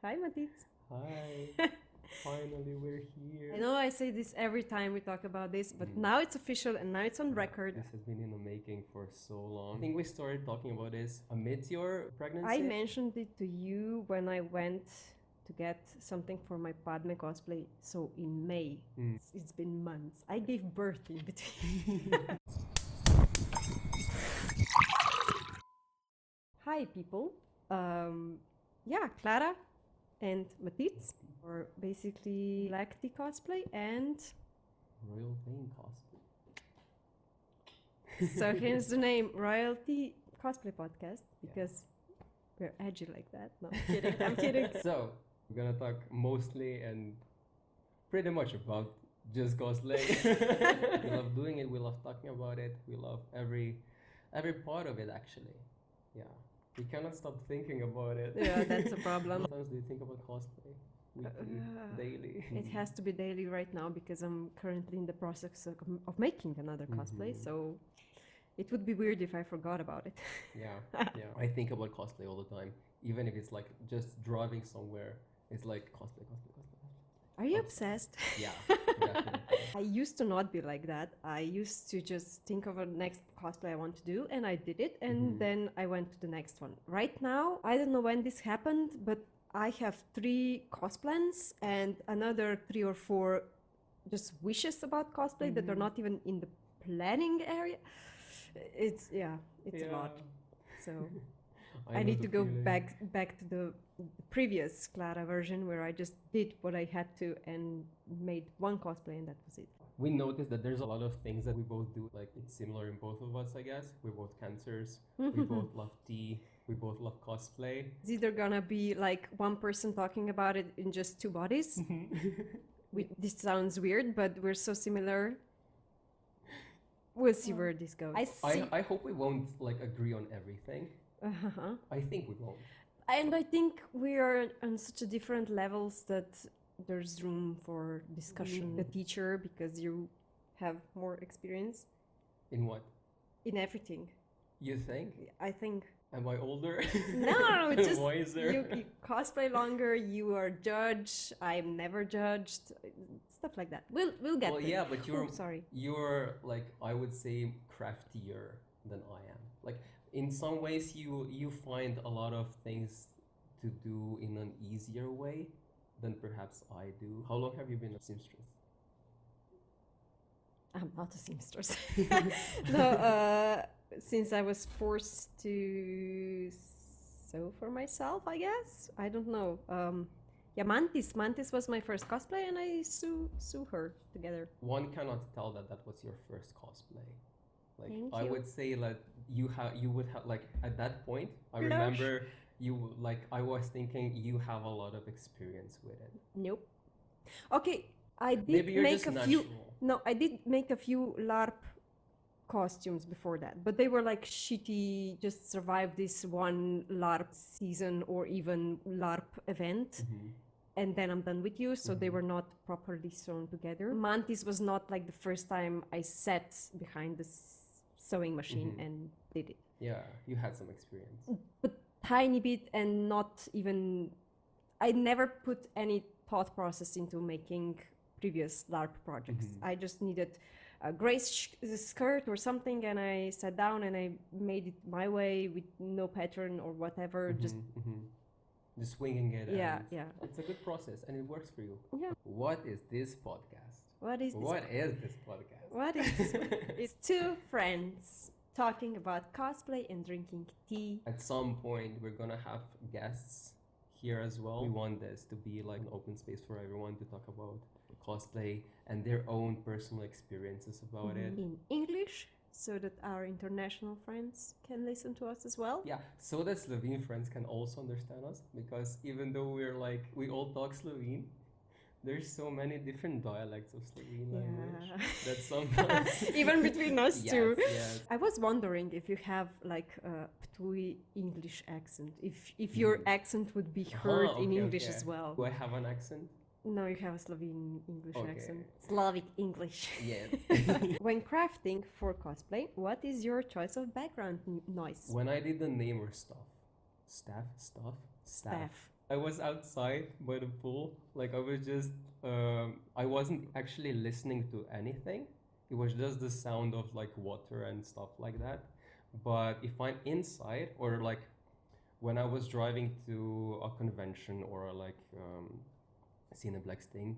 Hi, Matit. Hi, finally we're here. I know I say this every time we talk about this, but now it's official and now it's on record. This has been in the making for so long. I think we started talking about this amidst your pregnancy. I mentioned it to you when I went to get something for my Padme cosplay. So in May, it's been months. I gave birth in between. Hi, people. Yeah, Clara and Matits, or basically Black Tea Cosplay, and Royal Vein cosplay. so here's the name, Royalty Cosplay Podcast, because we're edgy like that. No, I'm kidding. I'm kidding. So we're gonna talk mostly and pretty much about just cosplay. We love doing it. We love talking about it. We love every part of it. Actually, yeah. We cannot stop thinking about it. Yeah, that's a problem. Sometimes do you think about cosplay? Weekly, daily. It has to be daily right now because I'm currently in the process of making another cosplay. So it would be weird if I forgot about it. Yeah. I think about cosplay all the time. Even if it's like just driving somewhere, it's like cosplay. Are you obsessed? Yeah, definitely. I used to not be like that. I used to just think of a next cosplay I want to do, and I did it, and then I went to the next one. Right now, I don't know when this happened, but I have 3 cosplans and another 3 or 4 just wishes about cosplay that are not even in the planning area. It's a lot. So I need to go back to the previous Clara version where I just did what I had to and made one cosplay and that was it. We noticed that there's a lot of things that we both do. Like it's similar in both of us, I guess. We're both cancers. We both love tea. We both love cosplay. It's either gonna be like one person talking about it in just 2 bodies. This sounds weird, but we're so similar. We'll see where this goes. I hope we won't like agree on everything. I think we won't. And I think we are on such a different levels that there's room for discussion. The teacher, because you have more experience. In what? In everything. You think? I think. Am I older? No, just wiser. You cosplay longer. You are judged. I'm never judged. Stuff like that. We'll get. Well, there. yeah, but you're sorry. You're like I would say craftier than I am. Like in some ways, you find a lot of things to do in an easier way than perhaps I do. How long have you been a seamstress? I'm not a seamstress. No, since I was forced to sew for myself, I guess. I don't know. Yeah, Mantis was my first cosplay, and I sew her together. One cannot tell that was your first cosplay. Like Thank I you. would say that you would have like at that point. I remember you like I was thinking you have a lot of experience with it. Nope. Okay, I did Maybe you're make just a few. natural. No, I did make a few LARP costumes before that, but they were like shitty. Just survived this one LARP season or even LARP event. And then I'm done with you, so they were not properly sewn together. Mantis was not like the first time I sat behind the sewing machine and did it. Yeah, you had some experience. But tiny bit, and not even... I never put any thought process into making previous LARP projects. I just needed a gray skirt or something, and I sat down and I made it my way with no pattern or whatever, just swinging it. Yeah. It's a good process and it works for you. Yeah. What is this podcast? What is this? What is this podcast? What is this? It's 2 friends talking about cosplay and drinking tea. At some point, we're gonna have guests here as well. We want this to be like an open space for everyone to talk about cosplay and their own personal experiences about it. In English, so that our international friends can listen to us as well. Yeah, so that Slovene friends can also understand us, because even though we all talk Slovene, there's so many different dialects of Slovene language that sometimes even between us too. Yes. I was wondering if you have like a Ptuj English accent, if your accent would be heard in English as well. Do I have an accent? No, you have a Slovene English accent. Slavic English. Yes. When crafting for cosplay, what is your choice of background noise? When I did the name or staff. I was outside by the pool. Like I was just, I wasn't actually listening to anything. It was just the sound of like water and stuff like that. But if I'm inside or like when I was driving to a convention or like Cineplex thing,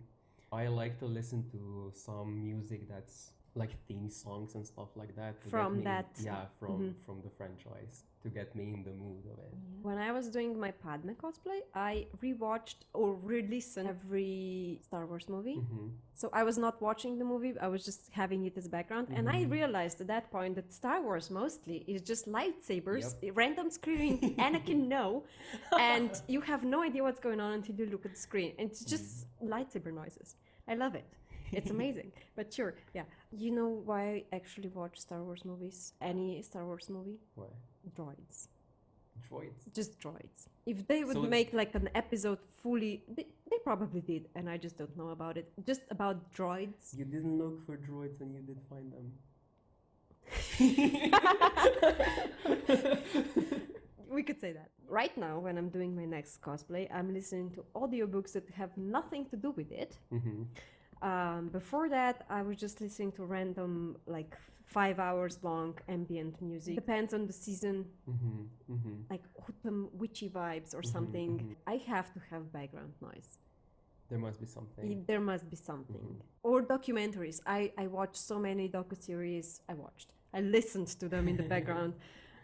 I like to listen to some music that's like theme songs and stuff like that to From get me that, from the franchise to get me in the mood of it. When I was doing my Padme cosplay, I rewatched or re-listened every Star Wars movie. So I was not watching the movie, I was just having it as background. And I realized at that point that Star Wars mostly is just lightsabers, random screaming, Anakin no, and you have no idea what's going on until you look at the screen. And it's just lightsaber noises. I love it. It's amazing. But sure, yeah. You know why I actually watch Star Wars movies? Any Star Wars movie? Why? Droids. Droids? Just droids. If they would make like an episode fully, they probably did, and I just don't know about it. Just about droids. You didn't look for droids and you did find them. We could say that. Right now, when I'm doing my next cosplay, I'm listening to audiobooks that have nothing to do with it. Before that, I was just listening to random, like 5 hours long ambient music. Depends on the season, like some witchy vibes or something. I have to have background noise. There must be something. There must be something. Or documentaries. I watched so many docuseries. I listened to them in the background,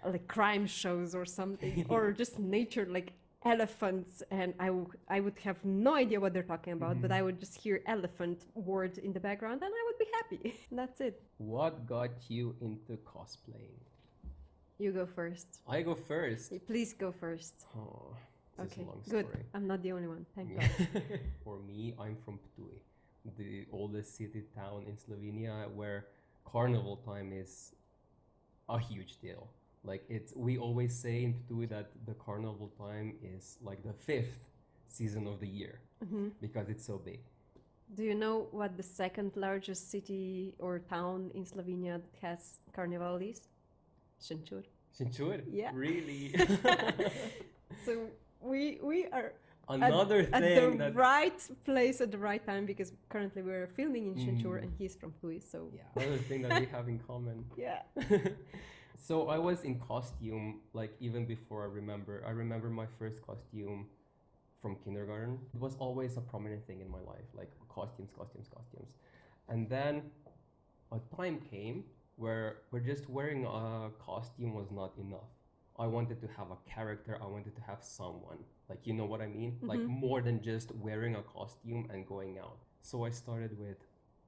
like crime shows or something, or just nature, like elephants, and I would have no idea what they're talking about, but I would just hear elephant words in the background and I would be happy. That's it. What got you into cosplaying? You go first. I go first. Please go first. Oh, this is a long good. story. I'm not the only one. Thank God. For me, I'm from Ptuj, the oldest city town in Slovenia, where carnival time is a huge deal. Like we always say in Ptuj that the carnival time is like the 5th season of the year because it's so big. Do you know what the second largest city or town in Slovenia that has carnival is? Šenčur. Šenčur? Yeah. Really? So we are another at thing the right place at the right time, because currently we're filming in Šenčur and he's from Ptuj. So yeah, another thing that we have in common. Yeah. So I was in costume like even before I remember my first costume from kindergarten. It was always a prominent thing in my life, like costumes. And then a time came where just wearing a costume was not enough. I wanted to have a character, I wanted to have someone. Like, you know what I mean? Like more than just wearing a costume and going out. So I started with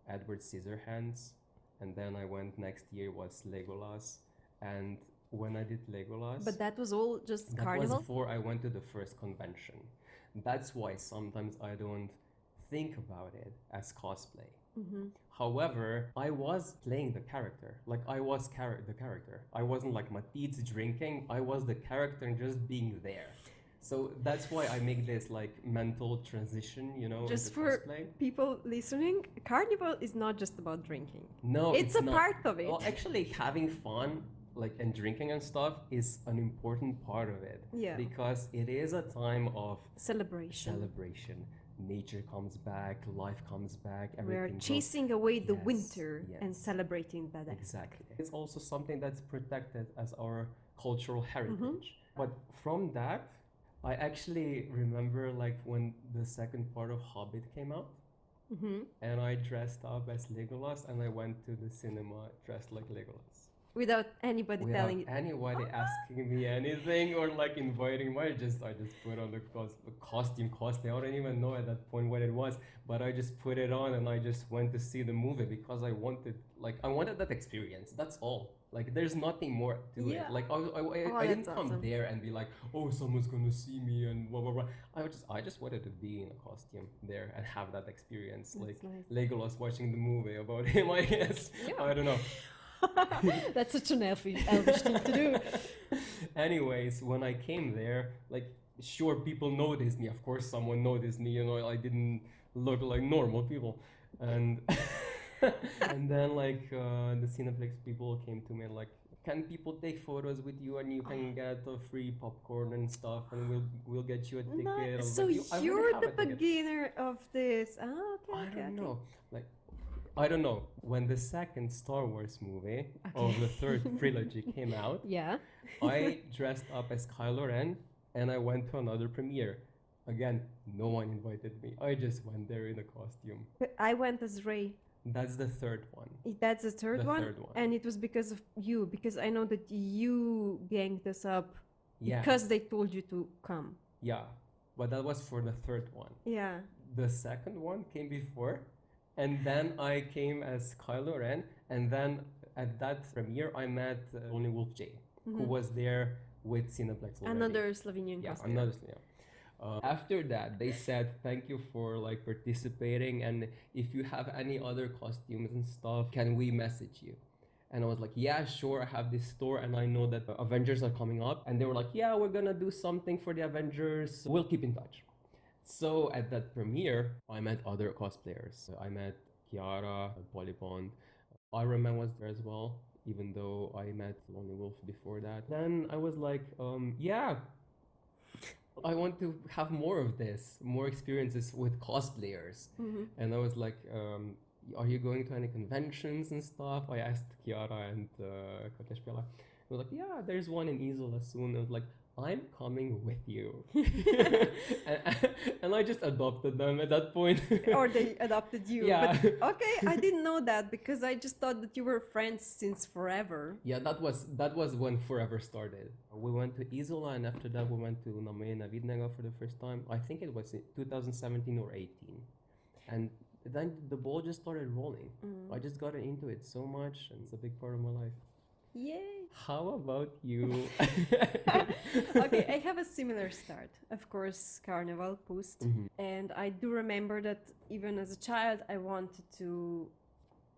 Edward Scissorhands, and then I went next year was Legolas. And when I did Legolas... But that was all just that carnival? was before I went to the first convention. That's why sometimes I don't think about it as cosplay. However, I was playing the character. Like, I was the character. I wasn't like Matisse drinking. I was the character and just being there. So that's why I make this like mental transition, you know, just into for cosplay. People listening, carnival is not just about drinking. No, it's a not. part of it. Well, actually, having fun like and drinking and stuff is an important part of it. Yeah. Because it is a time of celebration. Nature comes back, life comes back, everything. We're chasing away the Yes, winter yes. and celebrating that. Exactly. It's also something that's protected as our cultural heritage. But from that, I actually remember like when the second part of Hobbit came out. And I dressed up as Legolas and I went to the cinema dressed like Legolas. Without anybody telling you. Anybody asking me anything or like inviting me. I just put on the costume cosplay. I don't even know at that point what it was, but I just put it on and I just went to see the movie because I wanted that experience. That's all. Like there's nothing more to it. Like I didn't come there and be like, oh, someone's gonna see me and blah blah blah. I just wanted to be in a costume there and have that experience. That's like nice. Legolas watching the movie about him, I guess. Yeah. I don't know. That's such an elvish thing to do. Anyways, when I came there, like, sure, people noticed me. Of course, someone noticed me. You know, I didn't look like normal people, and and then like the Cineplex people came to me and like can people take photos with you and you can get a free popcorn and stuff and we'll get you a ticket. I was So like, I already you're have the a ticket." beginner of this. Oh, okay, I okay, don't okay. know. Like, I don't know. When the second Star Wars movie of the third trilogy came out, Yeah. I dressed up as Kylo Ren and I went to another premiere. Again, no one invited me. I just went there in a costume. But I went as Ray. That's the third one. That's the third The one. third one. And it was because of you, because I know that you ganged us up Yeah. because they told you to come. Yeah. But that was for the third one. Yeah. The second one came before, and then I came as Kylo Ren, and then at that premiere I met Lonely Wolf J, who was there with Cineplex already. Another Slovenian Yeah, cosplayer. another. Yeah. After that, they said thank you for like participating, and if you have any other costumes and stuff, can we message you? And I was like, yeah, sure. I have this store, and I know that the Avengers are coming up, and they were like, yeah, we're gonna do something for the Avengers. We'll keep in touch. So at that premiere, I met other cosplayers. I met Kiara, Polybond. Iron Man was there as well, even though I met Lonely Wolf before that. Then I was like, yeah, I want to have more of this, more experiences with cosplayers. And I was like, are you going to any conventions and stuff? I asked Kiara and Katespela. They were like, yeah, there's one in Isola soon. I was like, I'm coming with you. and I just adopted them at that point. Or they adopted you. Yeah. But okay, I didn't know that because I just thought that you were friends since forever. Yeah, that was when Forever started. We went to Isola, and after that we went to Namena Vidnega for the first time. I think it was in 2017 or 18. And then the ball just started rolling. I just got into it so much, and it's a big part of my life. Yay! How about you? Okay, I have a similar start. Of course, Carnival, Pust. And I do remember that even as a child, I wanted to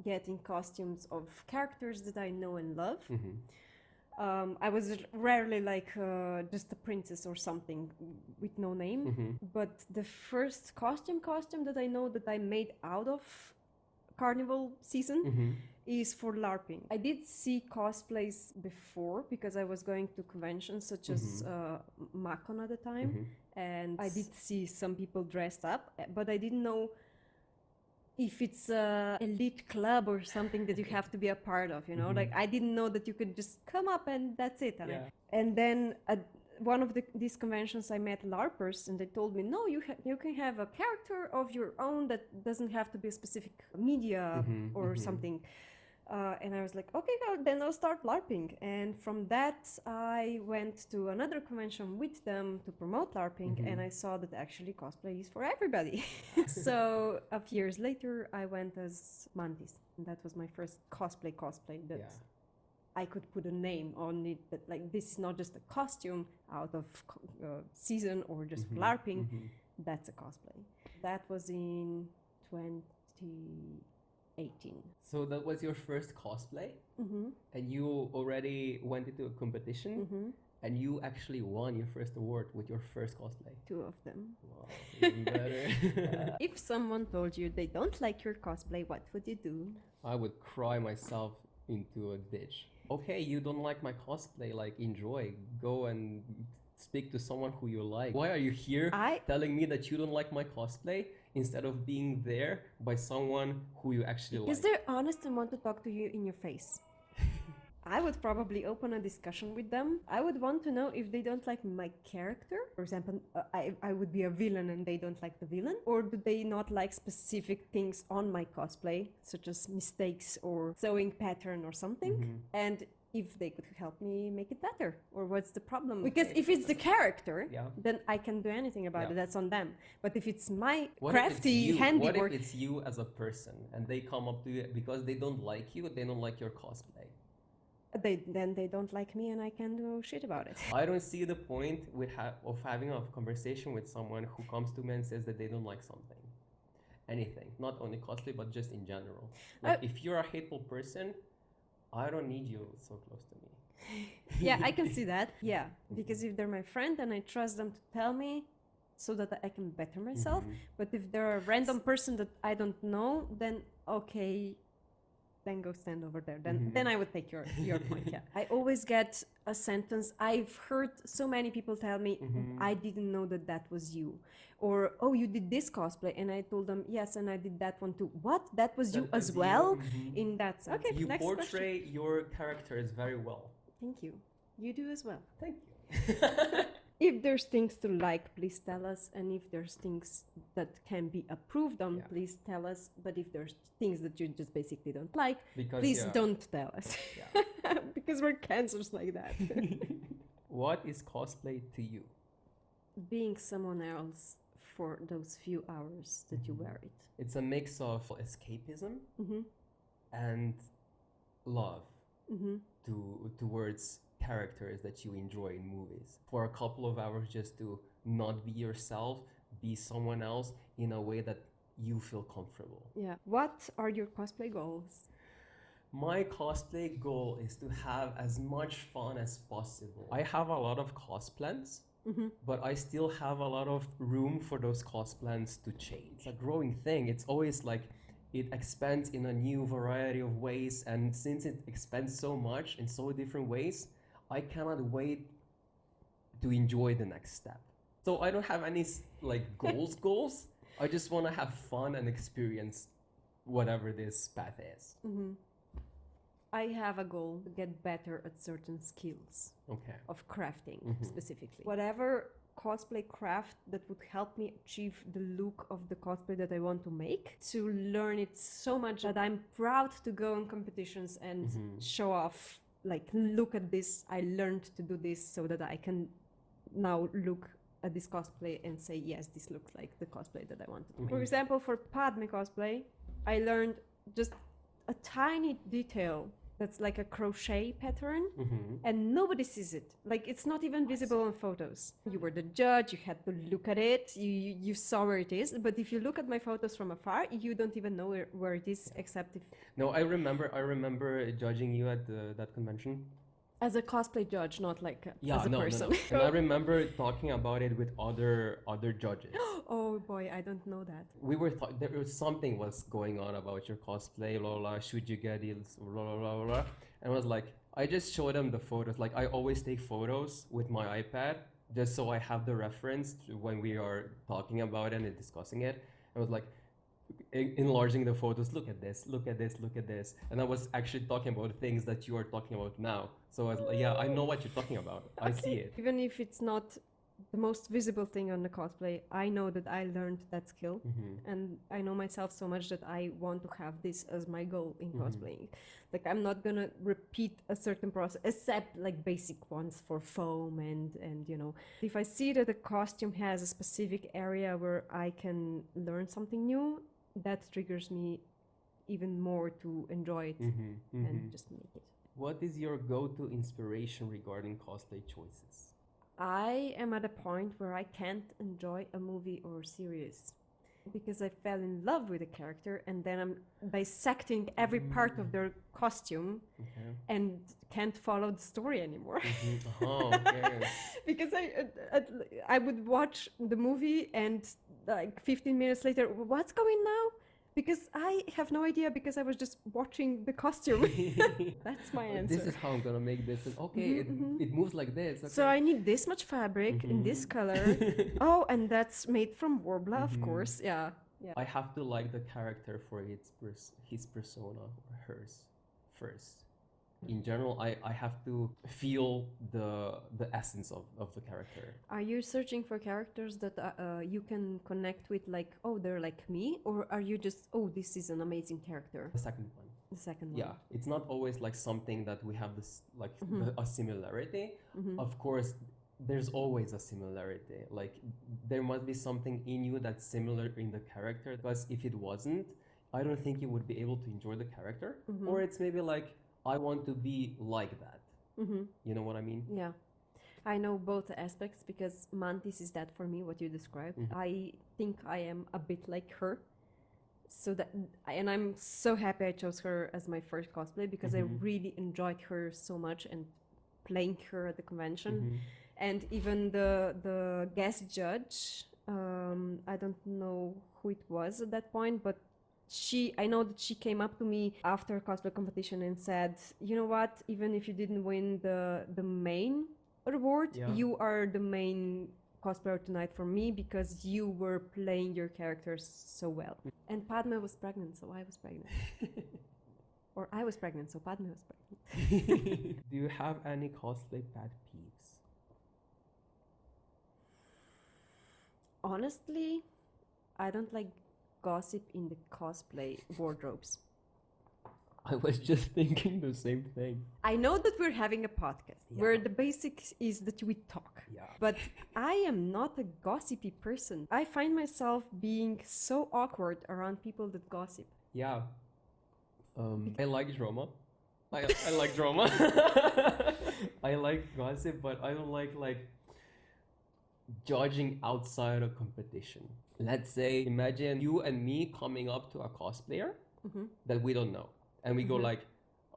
get in costumes of characters that I know and love. I was rarely like just a princess or something with no name. But the first costume that I know that I made out of Carnival season is for LARPing. I did see cosplays before because I was going to conventions such as Macon at the time, and I did see some people dressed up, but I didn't know if it's a elite club or something that you have to be a part of, you know? Like I didn't know that you could just come up and that's it. And then at one of these conventions I met LARPers, and they told me, no, you can have a character of your own that doesn't have to be a specific media or something. And I was like, okay, well, then I'll start LARPing. And from that, I went to another convention with them to promote LARPing, and I saw that actually cosplay is for everybody. So a few years later, I went as Mantis. And that was my first cosplay that I could put a name on it, that like this is not just a costume out of season or just for LARPing, that's a cosplay. That was in 2018. So that was your first cosplay? And you already went into a competition? And you actually won your first award with your first cosplay? 2 of them. Wow, even better. If someone told you they don't like your cosplay, what would you do? I would cry myself into a ditch. Okay, you don't like my cosplay, like enjoy. Go and speak to someone who you like. Why are you here telling me that you don't like my cosplay instead of being there by someone who you actually like? Because they're honest and want to talk to you in your face. I would probably open a discussion with them. I would want to know if they don't like my character. For example, I would be a villain and they don't like the villain. Or do they not like specific things on my cosplay, such as mistakes or sewing pattern or something? And if they could help me make it better, or what's the problem? Because if it's the character, then I can do anything about it. That's on them. But if it's my crafty handiwork, what if it's you as a person and they come up to you because they don't like you, they don't like your cosplay? Then they don't like me and I can do shit about it. I don't see the point of having a conversation with someone who comes to me and says that they don't like something. Anything, not only cosplay, but just in general. Like if you're a hateful person, I don't need you so close to me. Yeah, I can see that. Yeah, because if they're my friend and I trust them to tell me so that I can better myself. But if they're a random person that I don't know, then okay, then go stand over there. Then I would take your point. Yeah, I always get a sentence. I've heard so many people tell me, I didn't know that that was you, or oh, you did this cosplay, and I told them yes, and I did that one too. What? That was you as well? In that sense. Okay, You next portray question. your characters very well. Thank you. You do as well. Thank you. If there's things to like, please tell us. And if there's things that can be approved on, please tell us. But if there's things that you just basically don't like, please don't tell us. Because we're cancers like that. What is cosplay to you? Being someone else for those few hours that you wear it. It's a mix of escapism and love towards characters that you enjoy in movies. For a couple of hours, just to not be yourself, be someone else in a way that you feel comfortable. Yeah. What are your cosplay goals? My cosplay goal is to have as much fun as possible. I have a lot of cosplans, but I still have a lot of room for those cosplans to change. It's a growing thing. It's always like it expands in a new variety of ways, and since it expands so much in so different ways, I cannot wait to enjoy the next step. So I don't have any like goals. I just want to have fun and experience whatever this path is. I have a goal to get better at certain skills of crafting specifically. Whatever cosplay craft that would help me achieve the look of the cosplay that I want to make, to learn it so much that I'm proud to go on competitions and show off, like, look at this, I learned to do this, so that I can now look at this cosplay and say, yes, this looks like the cosplay that I wanted to make. For example, for Padme cosplay, I learned just a tiny detail that's like a crochet pattern, and nobody sees it. Like, it's not even visible on photos. You were the judge, you had to look at it, you saw where it is, but if you look at my photos from afar, you don't even know where it is, except if... No, I remember judging you at that convention. As a cosplay judge, not like as a person. No. And I remember talking about it with other judges. Oh boy, I don't know that. We were there was something was going on about your cosplay, blah, blah, blah, should you get it, blah, blah, blah, blah. And I was like, I just showed them the photos. Like, I always take photos with my iPad just so I have the reference to when we are talking about it and discussing it. I was like, enlarging the photos, look at this, look at this, look at this. And I was actually talking about things that you are talking about now. So I was like, yeah, I know what you're talking about. I see it. Even if it's not the most visible thing on the cosplay, I know that I learned that skill. And I know myself so much that I want to have this as my goal in cosplaying. Like, I'm not gonna repeat a certain process, except like basic ones for foam and you know. If I see that the costume has a specific area where I can learn something new, that triggers me even more to enjoy it and just make it. What is your go-to inspiration regarding cosplay choices? I am at a point where I can't enjoy a movie or series because I fell in love with a character, and then I'm dissecting every part of their costume and can't follow the story anymore. Because I would watch the movie and like 15 minutes later, what's going now? Because I have no idea, because I was just watching the costume. That's my answer. This is how I'm gonna make this. And it moves like this. Okay. So I need this much fabric in this color. Oh, and that's made from Worbla, of course. Yeah. I have to like the character for his persona or hers first. In general, I have to feel the essence of the character. Are you searching for characters that you can connect with, like, oh, they're like me? Or are you just, oh, this is an amazing character? The second one. The second one. Yeah, it's not always like something that we have this, like, a similarity. Of course, there's always a similarity. Like, there must be something in you that's similar in the character. Because if it wasn't, I don't think you would be able to enjoy the character. Or it's maybe like, I want to be like that. You know what I mean? Yeah. I know both aspects, because Mantis is that for me, what you described. I think I am a bit like her. So that, and I'm so happy I chose her as my first cosplay, because I really enjoyed her so much and playing her at the convention. And even the guest judge, I don't know who it was at that point, but I know that she came up to me after a cosplay competition and said, you know what, even if you didn't win the main award, Yeah. you are the main cosplayer tonight for me because you were playing your characters so well. And Padme was pregnant, so I was pregnant. Or I was pregnant, so Padme was pregnant. Do you have any cosplay pet peeves? Honestly, I don't like gossip in the cosplay wardrobes. I was just thinking the same thing. I know that we're having a podcast where Yeah. the basics is that we talk. Yeah. But I am not a gossipy person. I find myself being so awkward around people that gossip. Yeah. I like drama. I like drama. I like gossip, but I don't like judging outside a competition. Let's say, imagine you and me coming up to a cosplayer that we don't know. And we go like,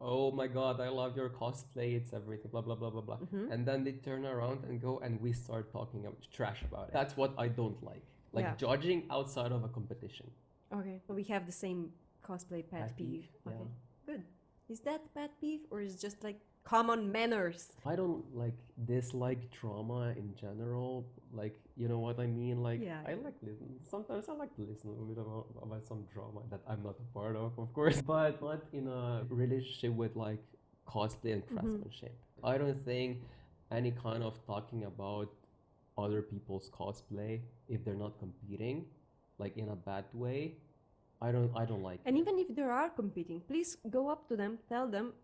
oh my God, I love your cosplay. It's everything, blah, blah, blah, blah, blah. And then they turn around and go and we start talking trash about it. That's what I don't like. Like Yeah. judging outside of a competition. Okay. So we have the same cosplay pet peeve. Okay. Yeah. Good. Is that pet peeve or is it just like common manners? I don't like dislike drama in general. Like, you know what I mean? Like, Yeah. I like listen. Sometimes I like to listen a little bit about some drama that I'm not a part of course, but not in a relationship with like cosplay and craftsmanship. I don't think any kind of talking about other people's cosplay if they're not competing, like in a bad way, I don't like And it. even if they are competing, please go up to them, tell them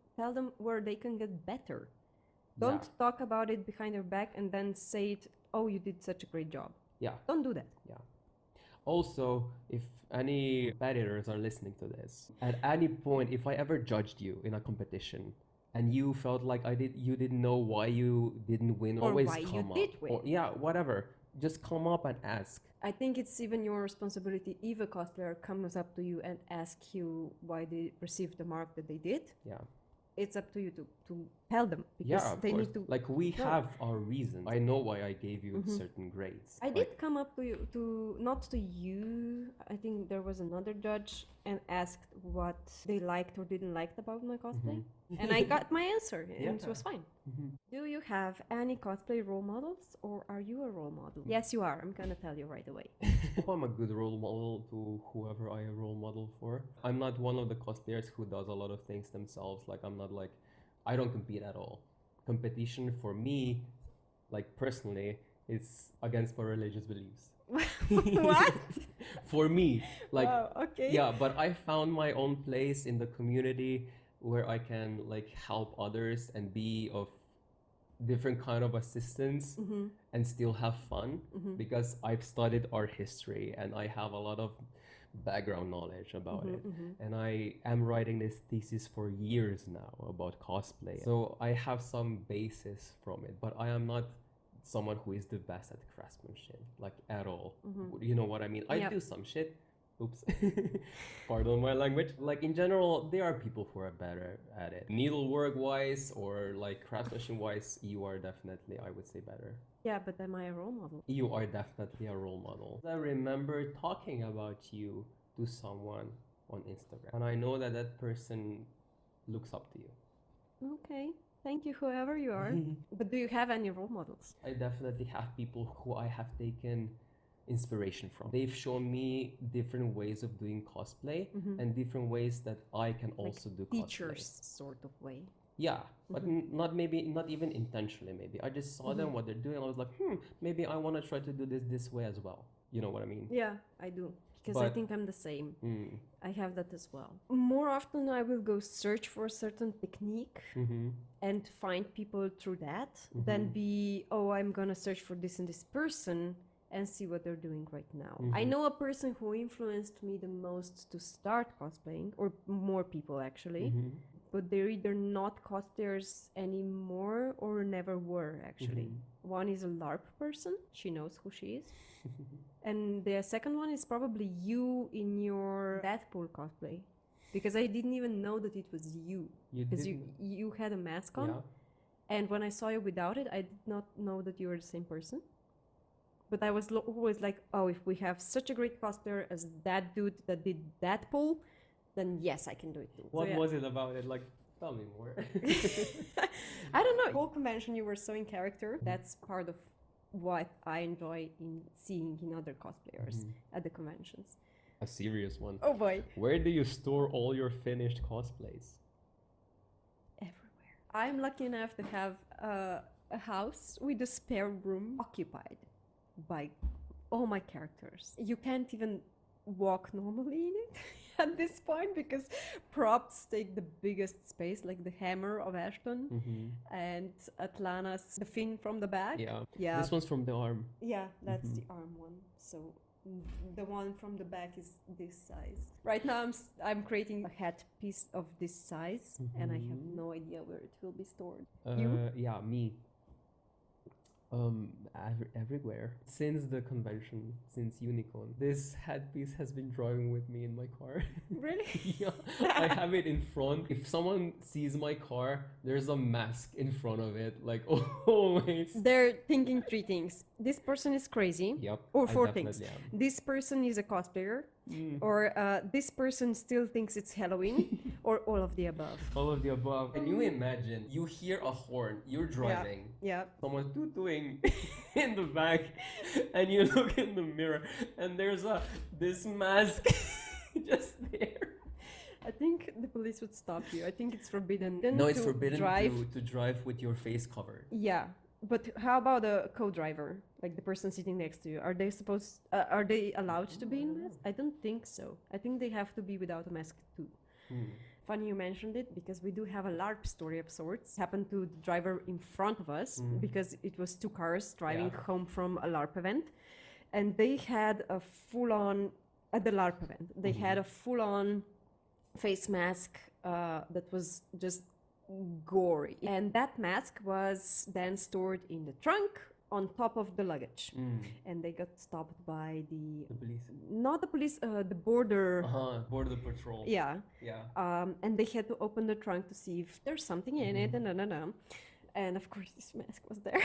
where they can get better. Don't talk about it behind their back and then say it, oh, you did such a great job. Yeah. Don't do that. Yeah. Also, if any competitors are listening to this, at any point, if I ever judged you in a competition and you felt like you didn't know why you didn't win, Or always why you come up. did win. Or, yeah, whatever. Just come up and ask. I think it's even your responsibility if a cosplayer comes up to you and asks you why they received the mark that they did. Yeah. It's up to you to tell them because Yeah, of they course. need to. Like we know. have our reasons. I know why I gave you certain grades. I did come up to you, not to you. I think there was another judge and asked what they liked or didn't like about my cosplay, and I got my answer, and it was fine. Do you have any cosplay role models, or are you a role model? Yes, you are. I'm gonna tell you right away. Hope I'm a good role model to whoever I role model for. I'm not one of the cosplayers who does a lot of things themselves. Like I'm not like, I don't compete at all. Competition for me, like personally, is against my religious beliefs. What? For me, like Wow, okay. yeah, but I found my own place in the community where I can like help others and be of different kind of assistance and still have fun because I've studied art history and I have a lot of background knowledge about it, and I am writing this thesis for years now about cosplay, so I have some basis from it, but I am not someone who is the best at craftsmanship, like at all. You know what I mean? I Yep. do some shit. Oops. Pardon my language. Like in general, there are people who are better at it. Needlework wise or like craftsmanship wise, you are definitely, I would say, better. Yeah, but am I a role model? You are definitely a role model. I remember talking about you to someone on Instagram, and I know that that person looks up to you. Okay. Thank you, whoever you are. But do you have any role models? I definitely have people who I have taken inspiration from. They've shown me different ways of doing cosplay and different ways that I can also do cosplay. Teachers, sort of way. Yeah, but not even intentionally. Maybe I just saw them what they're doing. And I was like, maybe I want to try to do this way as well. You know what I mean? Yeah, I do. Because I But- think I'm the same. I have that as well. More often, I will go search for a certain technique and find people through that than be, oh, I'm gonna search for this and this person and see what they're doing right now. I know a person who influenced me the most to start cosplaying, or more people actually, but they're either not cosplayers anymore or never were actually. One is a LARP person, she knows who she is. And the second one is probably you in your Deadpool cosplay. Because I didn't even know that it was you. You Because didn't? you had a mask on. Yeah. And when I saw you without it, I did not know that you were the same person. But I was always like, oh, if we have such a great cosplayer as that dude that did that pull, then yes, I can do it too. What was it about it? Like, tell me more. I don't know. The whole convention, you were so in character. That's part of what I enjoy in seeing in other cosplayers at the conventions. A serious one. Oh boy. Where do you store all your finished cosplays? Everywhere. I'm lucky enough to have a house with a spare room occupied by all my characters. You can't even walk normally in it at this point because props take the biggest space, like the hammer of Ashton and Atlanta's the fin from the back. Yeah. This one's from the arm. Yeah, that's the arm one. So the one from the back is this size. Right now I'm creating a hat piece of this size and I have no idea where it will be stored. Yeah, me. Everywhere. Since the convention, since Unicon, this headpiece has been driving with me in my car. Really? Yeah, I have it in front. If someone sees my car, there's a mask in front of it, like always. They're thinking three things. This person is crazy. Yep. Or I four definitely things. am. This person is a cosplayer. Or this person still thinks it's Halloween. Or all of the above. All of the above. Can you imagine? You hear a horn, you're driving. Yeah. Someone's doing in the back, and you look in the mirror, and there's this mask just there. I think the police would stop you. I think it's forbidden. No, it's forbidden drive. to drive with your face covered. Yeah. But how about a co-driver, like the person sitting next to you? Are they allowed to be in mask? I don't think so. I think they have to be without a mask too. Funny you mentioned it because we do have a LARP story of sorts. Happened to the driver in front of us because it was two cars driving home from a LARP event, and they had a full-on at the LARP event. They had a full-on face mask that was just gory, and that mask was then stored in the trunk on top of the luggage, and they got stopped by the police. Not the police, the border Border patrol. yeah Yeah. and they had to open the trunk to see if there's something in it, and of course this mask was there.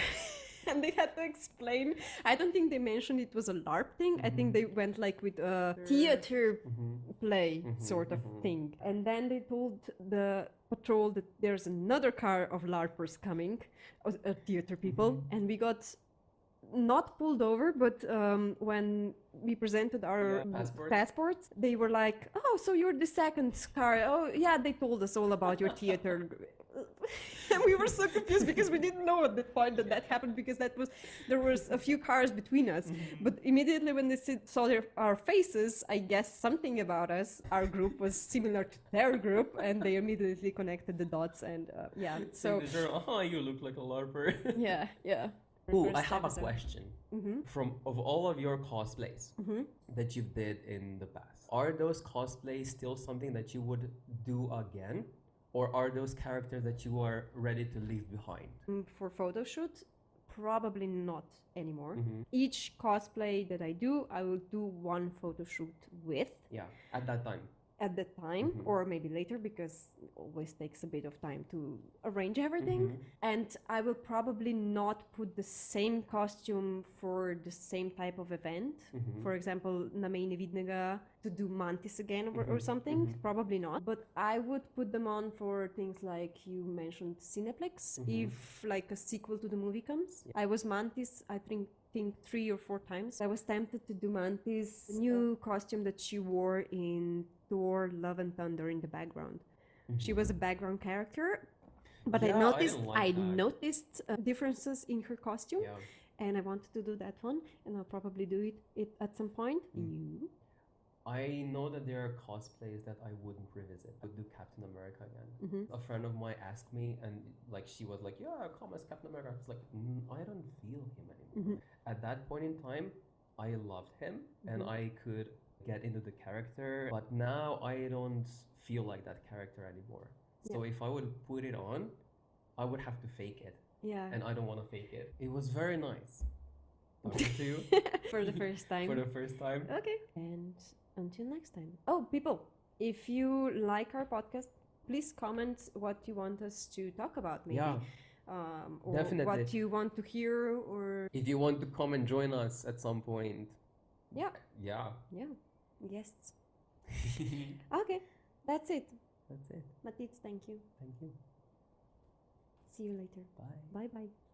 And they had to explain. I don't think they mentioned it was a LARP thing. I think they went like with a theater play sort of thing. And then they told the patrol that there's another car of LARPers coming, theater people, and we got not pulled over, but when we presented our passports, they were like, "Oh, so you're the second car? Oh, yeah." They told us all about your theater. And we were so confused because we didn't know at that point that happened, because there was a few cars between us. But immediately when they saw our faces, I guess something about us, our group was similar to their group, and they immediately connected the dots. And so you look like a LARPer. yeah. Ooh, I have a question. Of all of your cosplays that you did in the past, are those cosplays still something that you would do again? Or are those characters that you are ready to leave behind? For photo shoot, probably not anymore. Each cosplay that I do, I will do one photo shoot with. Yeah, at that time. At the time, or maybe later, because it always takes a bit of time to arrange everything. And I will probably not put the same costume for the same type of event. For example, na May Nevidnega to do Mantis again or something. Probably not. But I would put them on for things like you mentioned Cineplex, if like a sequel to the movie comes. I was Mantis, I think 3 or 4 times. I was tempted to do Mantis' new costume that she wore in Thor: Love and Thunder in the background. She was a background character, but I noticed differences in her costume, and I wanted to do that one, and I'll probably do it at some point. You? I know that there are cosplays that I wouldn't revisit. I would do Captain America again. A friend of mine asked me, and like she was like, "Yeah, come as Captain America." I was like, I don't feel him anymore. At that point in time, I loved him, and I could get into the character, but now I don't feel like that character anymore. So if I would put it on, I would have to fake it. Yeah. And I don't want to fake it. It was very nice talking to you. For the first time. For the first time. Okay. And until next time. Oh, people, if you like our podcast, please comment what you want us to talk about. Maybe. Yeah. or Definitely. what you want to hear, or If you want to come and join us at some point, yeah, yeah. yes. Okay, that's it. That's it. Matic, thank you. Thank you. See you later. Bye. Bye bye.